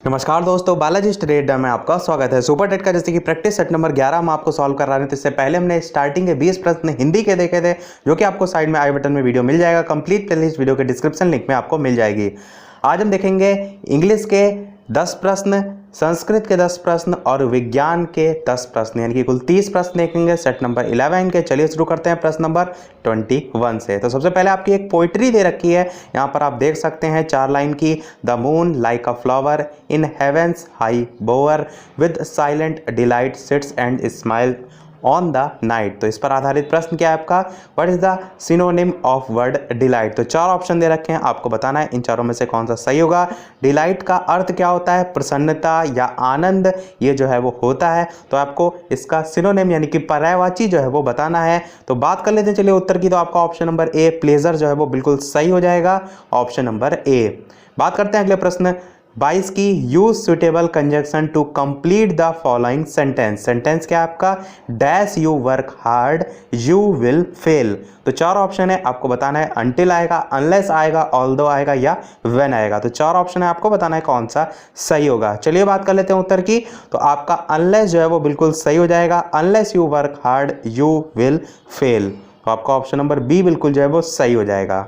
नमस्कार दोस्तों, बालाजी स्टडी में आपका स्वागत है। सुपर टेट का जैसे कि प्रैक्टिस सेट नंबर 11 हम आपको सॉल्व कर रहे हैं। तो इससे पहले हमने स्टार्टिंग के 20 प्रश्न हिंदी के देखे थे, जो कि आपको साइड में आई बटन में वीडियो मिल जाएगा। कंप्लीट प्लेलिस्ट वीडियो के डिस्क्रिप्शन लिंक में आपको मिल जाएगी। आज हम देखेंगे इंग्लिश के 10 प्रश्न, संस्कृत के 10 प्रश्न और विज्ञान के 10 प्रश्न, यानी कि कुल 30 प्रश्न देखेंगे सेट नंबर 11 के। चलिए शुरू करते हैं प्रश्न नंबर 21 से। तो सबसे पहले आपकी एक पोइट्री दे रखी है, यहाँ पर आप देख सकते हैं 4 लाइन की। The moon like a flower in heavens high bower with silent delight sits and smile on the night. तो इस पर आधारित प्रश्न क्या है आपका, what is the synonym of word delight. तो 4 ऑप्शन दे रखे हैं, आपको बताना है इन चारों में से कौन सा सही होगा। डिलाइट का अर्थ क्या होता है, प्रसन्नता या आनंद, ये जो है वो होता है। तो आपको इसका सिनोनिम यानी कि पर्यायवाची जो है वो बताना है। तो बात कर लेते हैं चलिए उत्तर की। तो आपका ऑप्शन नंबर ए प्लेजर जो है वो बिल्कुल सही हो जाएगा, ऑप्शन नंबर ए। बात करते हैं अगले प्रश्न 22 की। Use suitable conjunction to complete the following sentence. Sentence क्या है आपका, dash you work hard you will fail. तो 4 ऑप्शन है, आपको बताना है अनटिल आएगा, अनलेस आएगा, ऑल्दो आएगा या व्हेन आएगा। तो 4 ऑप्शन है, आपको बताना है कौन सा सही होगा। चलिए बात कर लेते हैं उत्तर की। तो आपका अनलेस जो है वो बिल्कुल सही हो जाएगा, unless you work hard you will fail. तो आपका ऑप्शन नंबर बी बिल्कुल जो है वो सही हो जाएगा।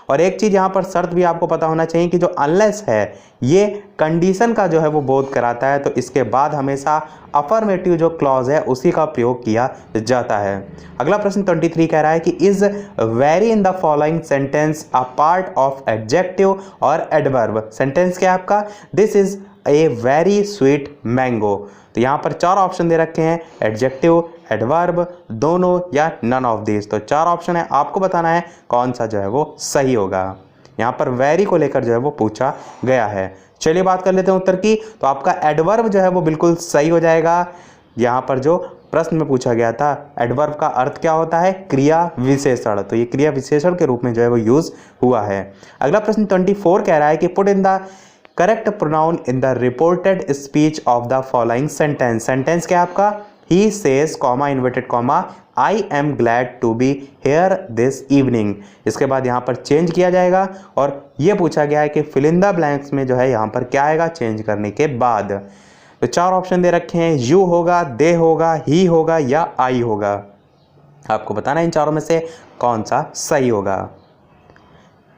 और एक चीज़ यहाँ पर शर्त भी आपको पता होना चाहिए कि जो अनलेस है ये कंडीशन का जो है वो बोध कराता है। तो इसके बाद हमेशा अफर्मेटिव जो क्लॉज है उसी का प्रयोग किया जाता है। अगला प्रश्न 23 कह रहा है कि is very in the following sentence a part of adjective और एडवर्ब। सेंटेंस क्या है आपका, this is a very sweet mango. तो यहाँ पर 4 ऑप्शन दे रखे हैं, एडजेक्टिव, एडवर्ब, दोनों या नन ऑफ दिस। तो 4 ऑप्शन है, आपको बताना है कौन सा जो है वो सही होगा। यहाँ पर वेरी को लेकर जो है वो पूछा गया है। चलिए बात कर लेते हैं उत्तर की। तो आपका एडवर्ब जो है वो बिल्कुल सही हो जाएगा। यहाँ पर जो प्रश्न में पूछा गया था, एडवर्ब का अर्थ क्या होता है, क्रिया विशेषण। तो ये क्रिया विशेषण के रूप में जो है वो यूज हुआ है। अगला प्रश्न 24 कह रहा है कि put in the correct pronoun in the reported speech of the following sentence. Sentence क्या है आपका, he says comma inverted comma I am glad to be here this evening। इसके बाद यहाँ पर चेंज किया जाएगा और ये पूछा गया है कि fill in the blanks में जो है यहाँ पर क्या आएगा चेंज करने के बाद। तो 4 ऑप्शन दे रखे हैं, you होगा, they होगा, he होगा या I होगा। आपको बताना है इन चारों में से कौन सा सही होगा।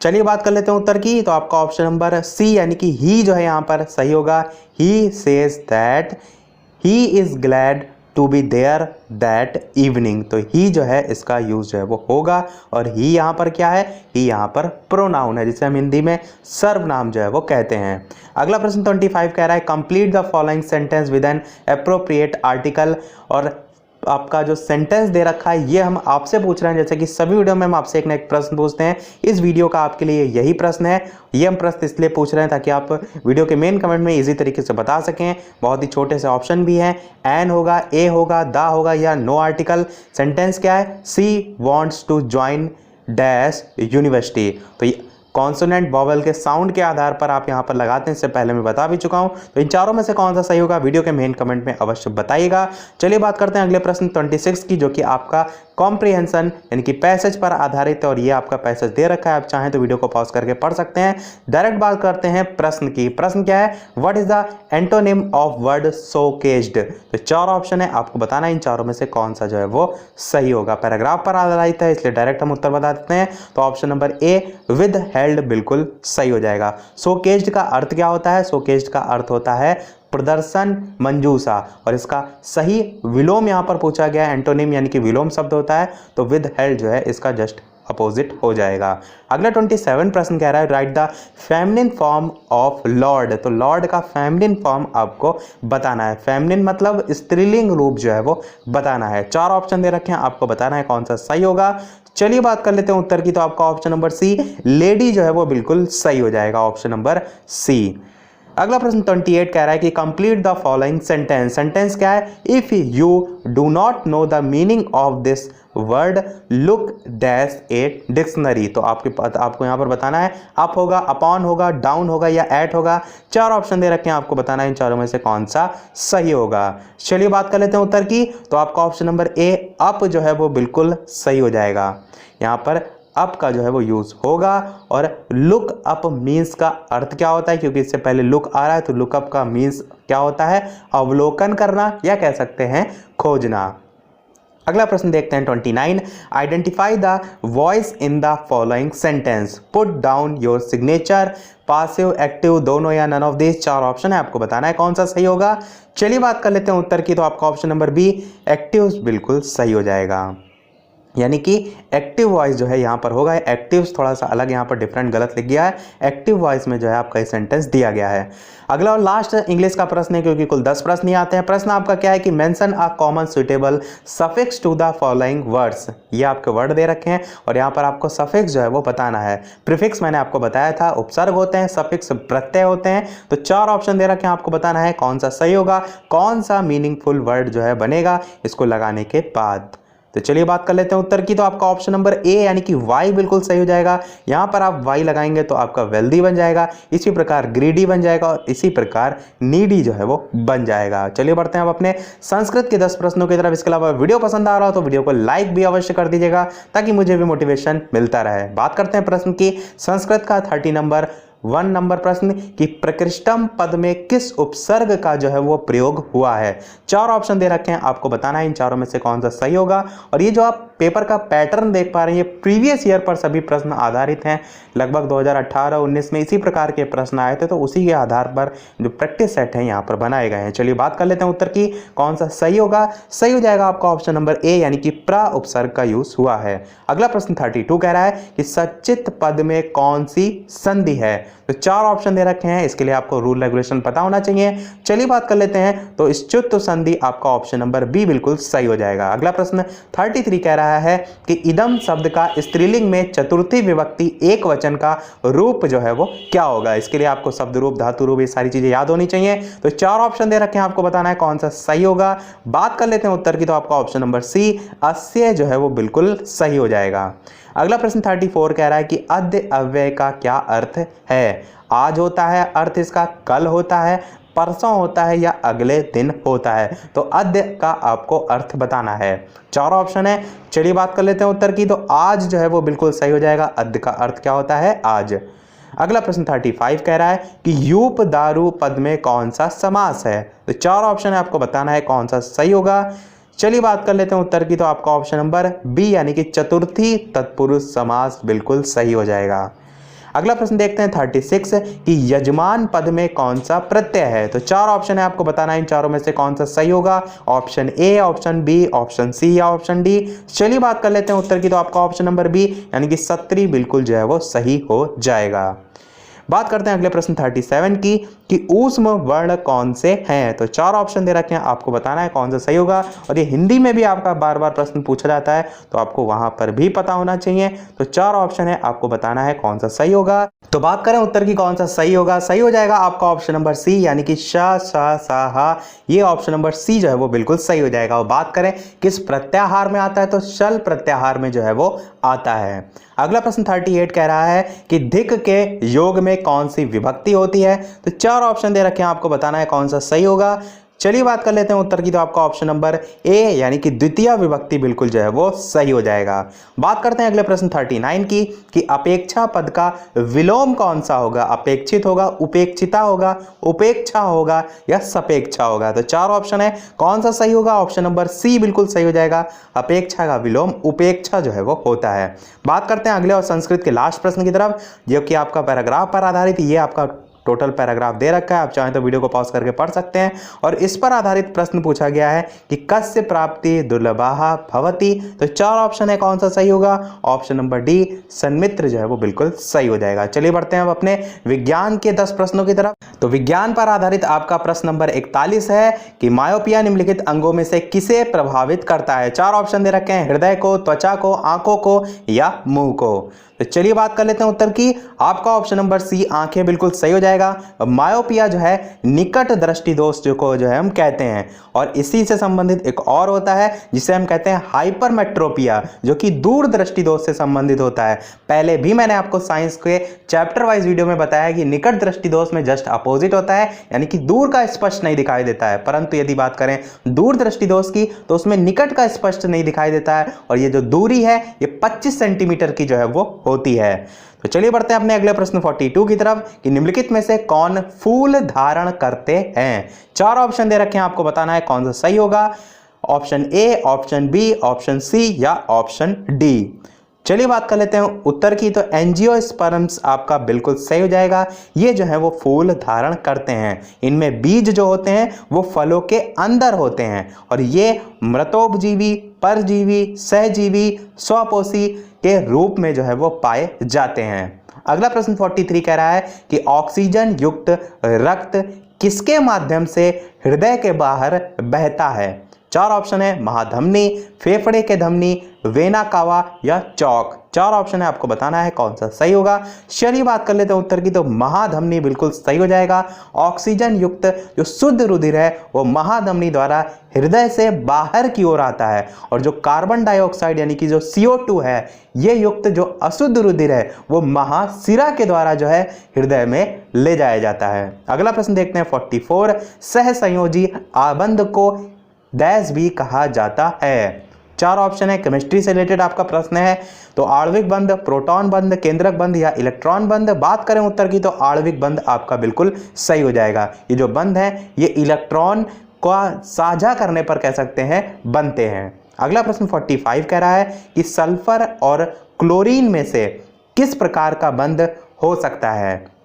चलिए बात कर लेते हैं उत्तर की। तो आपका ऑप्शन नंबर सी यानी कि ही जो है यहाँ पर सही होगा। he says that he is glad to be there that evening. तो ही जो है इसका यूज जो है वो होगा। और ही यहाँ पर क्या है, ही यहाँ पर प्रोनाउन है, जिसे हम हिंदी में सर्वनाम जो है वो कहते हैं। अगला प्रश्न 25 कह रहा है complete the following sentence with N appropriate article. और आपका जो सेंटेंस दे रखा है ये हम आपसे पूछ रहे हैं, जैसे कि सभी वीडियो में हम आपसे एक ना एक प्रश्न पूछते हैं। इस वीडियो का आपके लिए यही प्रश्न है। ये हम प्रश्न इसलिए पूछ रहे हैं ताकि आप वीडियो के मेन कमेंट में इजी तरीके से बता सकें। बहुत ही छोटे से ऑप्शन भी हैं, एन होगा, ए होगा, दा होगा या नो आर्टिकल। सेंटेंस क्या है, she wants to join dash university. तो कॉन्सोनेंट वॉवल के साउंड के आधार पर आप यहाँ पर लगाते हैं, इससे पहले मैं बता भी चुका हूँ। तो इन चारों में से कौन सा सही होगा वीडियो के मेन कमेंट में अवश्य बताइएगा। चलिए बात करते हैं अगले प्रश्न 26 की, जो कि आपका कॉम्प्रिहेंशन यानी कि पैसेज पर आधारित है। और ये आपका पैसेज दे रखा है, आप चाहें तो वीडियो को पॉज करके पढ़ सकते हैं। डायरेक्ट बात करते हैं प्रश्न की। प्रश्न क्या है, what is the antonym of word showcased. तो 4 ऑप्शन है, आपको बताना है इन चारों में से कौन सा जो है वो सही होगा। पैराग्राफ पर आधारित है इसलिए डायरेक्ट हम उत्तर बता देते हैं। तो option number A with held बिल्कुल सही हो जाएगा। शोकेस्ड का अर्थ क्या होता है, शोकेस्ड का अर्थ होता है प्रदर्शन मंजूसा। और इसका सही विलोम यहाँ पर पूछा गया है, एंटोनिम यानी कि विलोम शब्द होता है। तो विद हेल्ड जो है इसका जस्ट अपोजिट हो जाएगा। अगला 27 प्रश्न कह रहा है right the feminine form of Lord. तो लॉर्ड का फेमिनिन फॉर्म आपको बताना है। फेमिनिन मतलब स्त्रीलिंग रूप जो है वो बताना है। 4 ऑप्शन दे रखे हैं, आपको बताना है कौन सा सही होगा। चलिए बात कर लेते हैं उत्तर की। तो आपका ऑप्शन नंबर सी लेडी जो है वो बिल्कुल सही हो जाएगा, ऑप्शन नंबर सी। अगला प्रश्न 28 कह रहा है कि complete the following sentence. Sentence क्या है, if you do not know the meaning of this word look dash a dictionary. तो आपको यहाँ पर बताना है अप होगा, अपॉन होगा, डाउन होगा या एट होगा। 4 ऑप्शन दे रखे हैं, आपको बताना है इन चारों में से कौन सा सही होगा। चलिए बात कर लेते हैं उत्तर की। तो आपका ऑप्शन नंबर ए अप जो है वो बिल्कुल सही हो जाएगा। यहाँ पर अप का जो है वो यूज होगा। और लुक अप मीन्स का अर्थ क्या होता है, क्योंकि इससे पहले लुक आ रहा है तो लुकअप का मीन्स क्या होता है, अवलोकन करना या कह सकते हैं खोजना। अगला प्रश्न देखते हैं 29। Identify the voice in the following sentence, put down your signature, passive active दोनों या नन ऑफ दिस। 4 ऑप्शन है, आपको बताना है कौन सा सही होगा। चलिए बात कर लेते हैं उत्तर की, तो आपका ऑप्शन नंबर बी एक्टिव बिल्कुल सही हो जाएगा, यानी कि एक्टिव वॉइस जो है यहाँ पर होगा। एक्टिव थोड़ा सा अलग यहाँ पर डिफरेंट गलत लिख गया है, एक्टिव वॉइस में जो है आपका ये सेंटेंस दिया गया है। अगला और लास्ट इंग्लिश का प्रश्न है, क्योंकि कुल 10 प्रश्न ही आते हैं। प्रश्न आपका क्या है कि mention a common suitable suffix to the following words. ये आपके वर्ड दे रखे हैं और यहाँ पर आपको सफिक्स जो है वो बताना है। प्रीफिक्स मैंने आपको बताया था उपसर्ग होते हैं, सफिक्स प्रत्यय होते हैं। तो 4 ऑप्शन दे रखे हैं, आपको बताना है कौन सा सही होगा, कौन सा मीनिंगफुल वर्ड जो है बनेगा इसको लगाने के बाद। तो चलिए बात कर लेते हैं उत्तर की, तो आपका ऑप्शन नंबर ए यानी कि वाई बिल्कुल सही हो जाएगा। यहां पर आप वाई लगाएंगे तो आपका वेल्दी बन जाएगा, इसी प्रकार ग्रीडी बन जाएगा और इसी प्रकार नीडी जो है वो बन जाएगा। चलिए बढ़ते हैं अब अपने संस्कृत के 10 प्रश्नों की तरफ। इसके अलावा वीडियो पसंद आ रहा हो तो वीडियो को लाइक भी अवश्य कर दीजिएगा ताकि मुझे भी मोटिवेशन मिलता रहे। बात करते हैं प्रश्न की, संस्कृत का 1 नंबर प्रश्न कि प्रकृष्टम पद में किस उपसर्ग का जो है वो प्रयोग हुआ है। 4 ऑप्शन दे रखे हैं, आपको बताना है इन चारों में से कौन सा सही होगा। और ये जो आप पेपर का पैटर्न देख पा रहे हैं, ये प्रीवियस ईयर पर सभी प्रश्न आधारित हैं। लगभग 2018-19 में इसी प्रकार के प्रश्न आए थे, तो उसी के आधार पर जो प्रैक्टिस सेट है यहाँ पर बनाए गए हैं। चलिए बात कर लेते हैं उत्तर की, कौन सा सही होगा। सही हो जाएगा आपका ऑप्शन नंबर ए यानी कि प्र उपसर्ग का यूज हुआ है। अगला प्रश्न 32 कह रहा है कि सचित पद में कौन सी संधि है। तो 4 ऑप्शन दे रखे हैं, इसके लिए आपको रूल रेगुलेशन पता होना चाहिए। चलिए बात कर लेते हैं, तो इस च्युत संधि आपका ऑप्शन नंबर बी बिल्कुल सही हो जाएगा। अगला प्रश्न 33 कह रहा है कि इदम शब्द का स्त्रीलिंग में चतुर्थी विभक्ति एक वचन का रूप जो है वो क्या होगा। इसके लिए आपको शब्द रूप, धातु रूप, ये सारी चीजें याद होनी चाहिए। तो 4 ऑप्शन दे रखे हैं, आपको बताना है कौन सा सही होगा। बात कर लेते हैं उत्तर की, तो आपका ऑप्शन नंबर सी अस्य जो है वो बिल्कुल सही हो जाएगा। अगला प्रश्न 34 कह रहा है कि अद्य अव्यय का क्या अर्थ है। आज होता है अर्थ इसका, कल होता है, परसों होता है या अगले दिन होता है। तो अद्य का आपको अर्थ बताना है। 4 ऑप्शन है, चलिए बात कर लेते हैं उत्तर की, तो आज जो है वो बिल्कुल सही हो जाएगा। अद्य का अर्थ क्या होता है, आज। अगला प्रश्न 35 कह रहा है कि यूप दारू पद में कौन सा समास है। तो 4 ऑप्शन है, आपको बताना है कौन सा सही होगा। चलिए बात कर लेते हैं उत्तर की, तो आपका ऑप्शन नंबर बी यानी कि चतुर्थी तत्पुरुष समास बिल्कुल सही हो जाएगा। अगला प्रश्न देखते हैं 36 कि यजमान पद में कौन सा प्रत्यय है। तो 4 ऑप्शन है, आपको बताना है इन चारों में से कौन सा सही होगा। Option A, option B, option C या ऑप्शन डी। चलिए बात कर लेते हैं उत्तर की, तो आपका ऑप्शन नंबर बी यानी कि सत्री बिल्कुल जो है वो सही हो जाएगा। बात करते हैं अगले प्रश्न 37 की कि ऊष्म वर्ण कौन से हैं। तो 4 ऑप्शन दे रखे हैं, आपको बताना है कौन सा सही होगा। और ये हिंदी में भी आपका बार बार प्रश्न पूछा जाता है, तो आपको वहां पर भी पता होना चाहिए। तो 4 ऑप्शन है, आपको बताना है कौन सा सही होगा। तो बात करें उत्तर की, कौन सा सही होगा। सही हो जाएगा आपका ऑप्शन नंबर सी यानी कि श सा सा हा, ये ऑप्शन नंबर सी जो है वो बिल्कुल सही हो जाएगा। और बात करें किस प्रत्याहार में आता है, तो शल प्रत्याहार में जो है वो आता है। अगला प्रश्न 38 कह रहा है कि धिक के योग में कौन सी विभक्ति होती है। तो 4 ऑप्शन दे रखे हैं, आपको बताना है कौन सा सही होगा। चलिए बात कर लेते हैं उत्तर की, तो आपका ऑप्शन नंबर ए यानी कि द्वितीय विभक्ति बिल्कुल जो है वो सही हो जाएगा। बात करते हैं अगले प्रश्न 39 की कि अपेक्षा पद का विलोम कौन सा होगा। अपेक्षित होगा, उपेक्षिता होगा, उपेक्षा होगा या सपेक्षा होगा। तो 4 ऑप्शन है, कौन सा सही होगा। ऑप्शन नंबर सी बिल्कुल सही हो जाएगा। अपेक्षा का विलोम उपेक्षा जो है वो होता है। बात करते हैं अगले और संस्कृत के लास्ट प्रश्न की तरफ, जो कि आपका पैराग्राफ पर आधारित, ये आपका टोटल पैराग्राफ दे रखा है, आप चाहें तो वीडियो को पॉज करके पढ़ सकते हैं। और इस पर आधारित प्रश्न पूछा गया है कि कस्य प्राप्ति दुर्लभा भवति। तो 4 ऑप्शन है, कौन सा सही होगा। ऑप्शन नंबर डी सन्मित्र जो है वो बिल्कुल सही हो जाएगा। चलिए बढ़ते हैं अब अपने विज्ञान के 10 प्रश्नों की तरफ। तो विज्ञान पर आधारित आपका प्रश्न नंबर 41 है कि मायोपिया निम्नलिखित अंगों में से किसे प्रभावित करता है। 4 ऑप्शन दे रखे हैं, हृदय को, त्वचा को, आंखों को या मुंह को। तो चलिए बात कर लेते हैं उत्तर की। आपका ऑप्शन नंबर सी आंखें बिल्कुल सही हो जाएगा। मायोपिया जो है निकट दृष्टि दोष को जो है हम कहते हैं, और इसी से संबंधित एक और होता है जिसे हम कहते हैं हाइपरमेट्रोपिया, जो कि दूर दृष्टि दोष से संबंधित होता है। पहले भी मैंने आपको साइंस के चैप्टर वाइज वीडियो में बताया कि निकट दृष्टि दोष में जस्ट अपोजिट होता है, यानी कि दूर का स्पष्ट नहीं दिखाई देता है, परंतु यदि बात करें दूर दृष्टि दोष की तो उसमें निकट का स्पष्ट नहीं दिखाई देता है, और ये जो दूरी है ये 25 सेंटीमीटर की जो है वो होती है। तो चलिए बढ़ते हैं अपने अगले प्रश्न 42 की तरफ कि निम्नलिखित में से कौन फूल धारण करते हैं। 4 ऑप्शन दे रखे हैं, आपको बताना है कौन सा सही होगा। Option A, option B, option C या ऑप्शन डी। चलिए बात कर लेते हैं उत्तर की। तो एंजियोस्पर्म्स आपका बिल्कुल सही हो जाएगा। ये जो है वो फूल धारण करते हैं। इनमें बीज जो होते हैं वो फलों के अंदर होते हैं, और ये मृतोपजीवी, परजीवी, सहजीवी, स्वपोषी के रूप में जो है वो पाए जाते हैं। अगला प्रश्न 43 कह रहा है कि ऑक्सीजन युक्त रक्त किसके माध्यम से हृदय के बाहर बहता है। 4 ऑप्शन है, महाधमनी, फेफड़े के धमनी, वेना कावा या चौक। 4 ऑप्शन है, आपको बताना है कौन सा सही होगा। चलिए बात कर लेते हैं उत्तर की। तो महाधमनी बिल्कुल सही हो जाएगा। ऑक्सीजन युक्त जो शुद्ध रुधिर है वो महाधमनी द्वारा हृदय से बाहर की ओर आता है, और जो कार्बन डाइऑक्साइड यानी कि जो CO2 है ये युक्त जो अशुद्ध रुधिर है वो महाशिरा के द्वारा जो है हृदय में ले जाया जाता है। अगला प्रश्न देखते हैं 44। सहसंयोजी आबंध को डैश भी कहा जाता है। 4 ऑप्शन है, केमिस्ट्री से रिलेटेड आपका प्रश्न है। तो आणविक बंध, प्रोटॉन बंध, केंद्रक बंध या इलेक्ट्रॉन बंध। बात करें उत्तर की तो आणविक बंध आपका बिल्कुल सही हो जाएगा। ये जो बंध है ये इलेक्ट्रॉन को साझा करने पर कह सकते हैं बनते हैं। अगला प्रश्न 45 कह रहा है कि सल्फर और क्लोरीन में से किस प्रकार का बंध हो सकता है।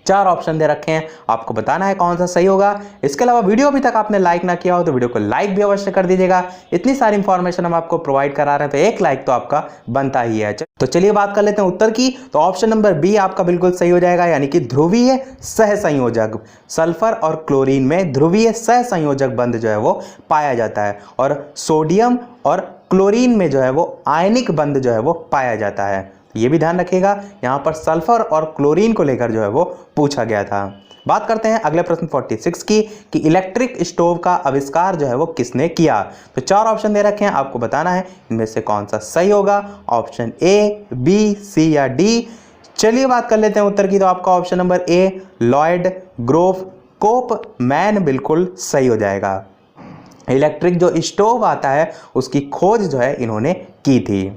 4 ऑप्शन दे रखे हैं, आपको बताना है कौन सा सही होगा। इसके अलावा वीडियो अभी तक आपने लाइक ना किया हो तो वीडियो को लाइक भी अवश्य कर दीजिएगा। इतनी सारी इंफॉर्मेशन हम आपको प्रोवाइड करा रहे हैं तो एक लाइक तो आपका बनता ही है। तो चलिए बात कर लेते हैं उत्तर की। तो ऑप्शन नंबर बी आपका बिल्कुल सही हो जाएगा, यानी कि ध्रुवीय सहसंयोजक। सल्फर और क्लोरीन में ध्रुवीय सहसंयोजक बंध जो है वो पाया जाता है, और सोडियम और क्लोरीन में जो है वो आयनिक बंध जो है वो पाया जाता है। ये भी ध्यान रखिएगा, यहाँ पर सल्फर और क्लोरीन को लेकर जो है वो पूछा गया था। बात करते हैं अगले प्रश्न 46 की कि इलेक्ट्रिक स्टोव का आविष्कार जो है वो किसने किया। तो 4 ऑप्शन दे रखे हैं, आपको बताना है इनमें से कौन सा सही होगा। ऑप्शन ए, बी, सी या डी। चलिए बात कर लेते हैं उत्तर की। तो आपका ऑप्शन नंबर ए, लॉयड ग्रोव कोप मैन बिल्कुल सही हो जाएगा। इलेक्ट्रिक जो स्टोव आता है उसकी खोज जो है इन्होंने की थी।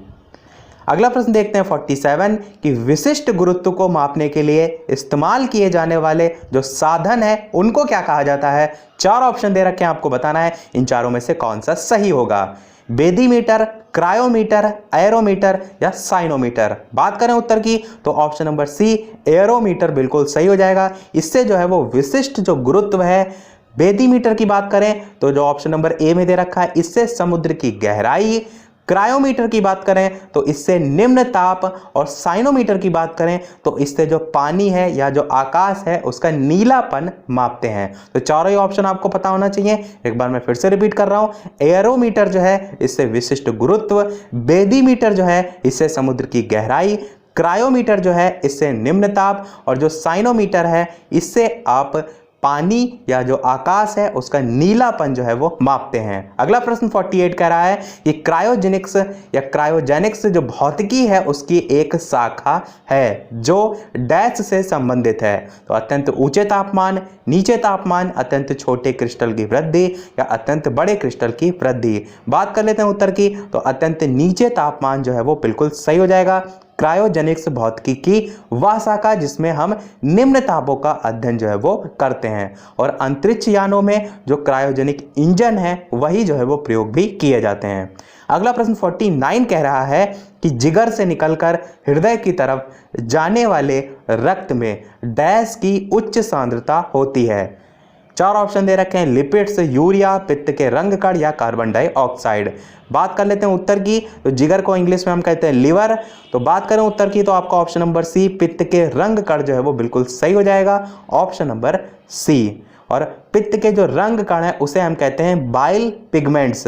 अगला प्रश्न देखते हैं 47 कि विशिष्ट गुरुत्व को मापने के लिए इस्तेमाल किए जाने वाले जो साधन है उनको क्या कहा जाता है। 4 ऑप्शन दे रखे हैं, आपको बताना है इन चारों में से कौन सा सही होगा। बेदीमीटर, क्रायोमीटर, एरोमीटर या साइनोमीटर। बात करें उत्तर की तो ऑप्शन नंबर सी, एरोमीटर बिल्कुल सही हो जाएगा। इससे जो है वो विशिष्ट जो गुरुत्व है, बेदीमीटर की बात करें तो जो ऑप्शन नंबर ए में दे रखा है इससे समुद्र की गहराई, क्रायोमीटर की बात करें तो इससे निम्न ताप, और साइनोमीटर की बात करें तो इससे जो पानी है या जो आकाश है उसका नीलापन मापते हैं। तो चारों ही ऑप्शन आपको पता होना चाहिए। एक बार मैं फिर से रिपीट कर रहा हूं। एरोमीटर जो है इससे विशिष्ट गुरुत्व, बेदीमीटर जो है इससे समुद्र की गहराई, क्रायोमीटर जो है इससे निम्न ताप, और जो साइनोमीटर है इससे आप पानी या जो आकाश है उसका नीलापन जो है वो मापते हैं। अगला प्रश्न 48 कह रहा है कि क्रायोजेनिक्स या क्रायोजेनिक्स जो भौतिकी है उसकी एक शाखा है जो डैश से संबंधित है। तो अत्यंत ऊंचे तापमान, नीचे तापमान, अत्यंत छोटे क्रिस्टल की वृद्धि या अत्यंत बड़े क्रिस्टल की वृद्धि। बात कर लेते हैं उत्तर की। तो अत्यंत नीचे तापमान जो है वो बिल्कुल सही हो जाएगा। क्रायोजेनिक्स भौतिकी की वह शाखा जिसमें हम निम्न तापों का अध्ययन जो है वो करते हैं, और अंतरिक्ष यानों में जो क्रायोजेनिक इंजन है वही जो है वो प्रयोग भी किए जाते हैं। अगला प्रश्न 49 कह रहा है कि जिगर से निकलकर हृदय की तरफ जाने वाले रक्त में डैश की उच्च सांद्रता होती है। 4 ऑप्शन दे रखे हैं, लिपिड्स, यूरिया, पित्त के रंग कण या कार्बन डाइऑक्साइड। बात कर लेते हैं उत्तर की। तो जिगर को इंग्लिश में हम कहते हैं लिवर। तो बात करें उत्तर की तो आपका ऑप्शन नंबर सी, पित्त के रंग कण जो है वो बिल्कुल सही हो जाएगा। Option number C. और पित्त के जो रंग कण है उसे हम कहते हैं बाइल पिगमेंट्स।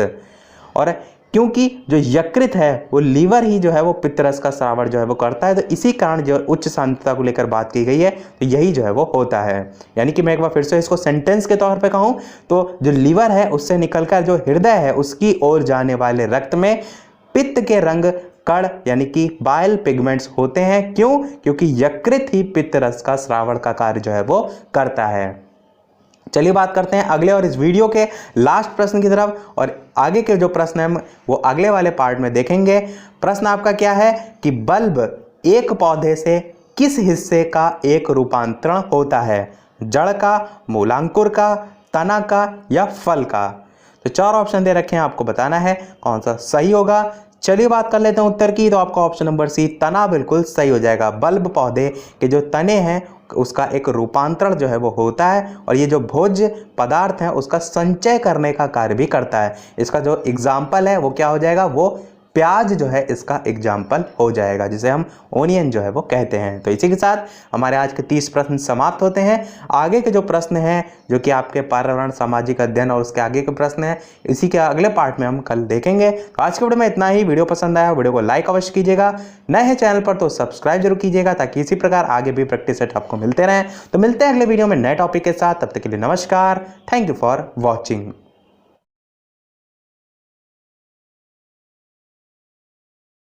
और क्योंकि जो यकृत है वो लीवर ही जो है वो पित्तरस का स्रावण जो है वो करता है, तो इसी कारण जो उच्च सांद्रता को लेकर बात की गई है, तो यही जो है वो होता है। यानी कि मैं एक बार फिर से इसको सेंटेंस के तौर पे कहूँ तो जो लीवर है उससे निकलकर जो हृदय है उसकी ओर जाने वाले रक्त में पित्त के रंग कण यानी कि बाइल पिगमेंट्स होते हैं। क्यों? क्योंकि यकृत ही पित्तरस का स्रावण का कार्य जो है वो करता है। चलिए बात करते हैं अगले और इस वीडियो के लास्ट प्रश्न की तरफ, और आगे के जो प्रश्न हैं वो अगले वाले पार्ट में देखेंगे। प्रश्न आपका क्या है कि बल्ब एक पौधे से किस हिस्से का एक रूपांतरण होता है? जड़ का, मूलांकुर का, तना का या फल का? तो 4 ऑप्शन दे रखे हैं, आपको बताना है कौन सा सही होगा। चलिए बात कर लेते हैं उत्तर की। तो आपका ऑप्शन नंबर सी तना बिल्कुल सही हो जाएगा। बल्ब पौधे के जो तने हैं उसका एक रूपांतरण जो है वो होता है, और ये जो भोज्य पदार्थ है उसका संचय करने का कार्य भी करता है। इसका जो एग्जाम्पल है वो क्या हो जाएगा? वो प्याज जो है इसका एग्जाम्पल हो जाएगा, जिसे हम ओनियन जो है वो कहते हैं। तो इसी के साथ हमारे आज के 30 प्रश्न समाप्त होते हैं। आगे के जो प्रश्न हैं जो कि आपके पर्यावरण, सामाजिक अध्ययन और उसके आगे के प्रश्न हैं, इसी के अगले पार्ट में हम कल देखेंगे। तो आज के वीडियो में इतना ही। वीडियो पसंद आया वीडियो को लाइक अवश्य कीजिएगा, नए हैं चैनल पर तो सब्सक्राइब जरूर कीजिएगा, ताकि इसी प्रकार आगे भी प्रैक्टिस सेट आपको मिलते रहें। तो मिलते हैं अगले वीडियो में नए टॉपिक के साथ, तब तक के लिए नमस्कार। Thank you for watching.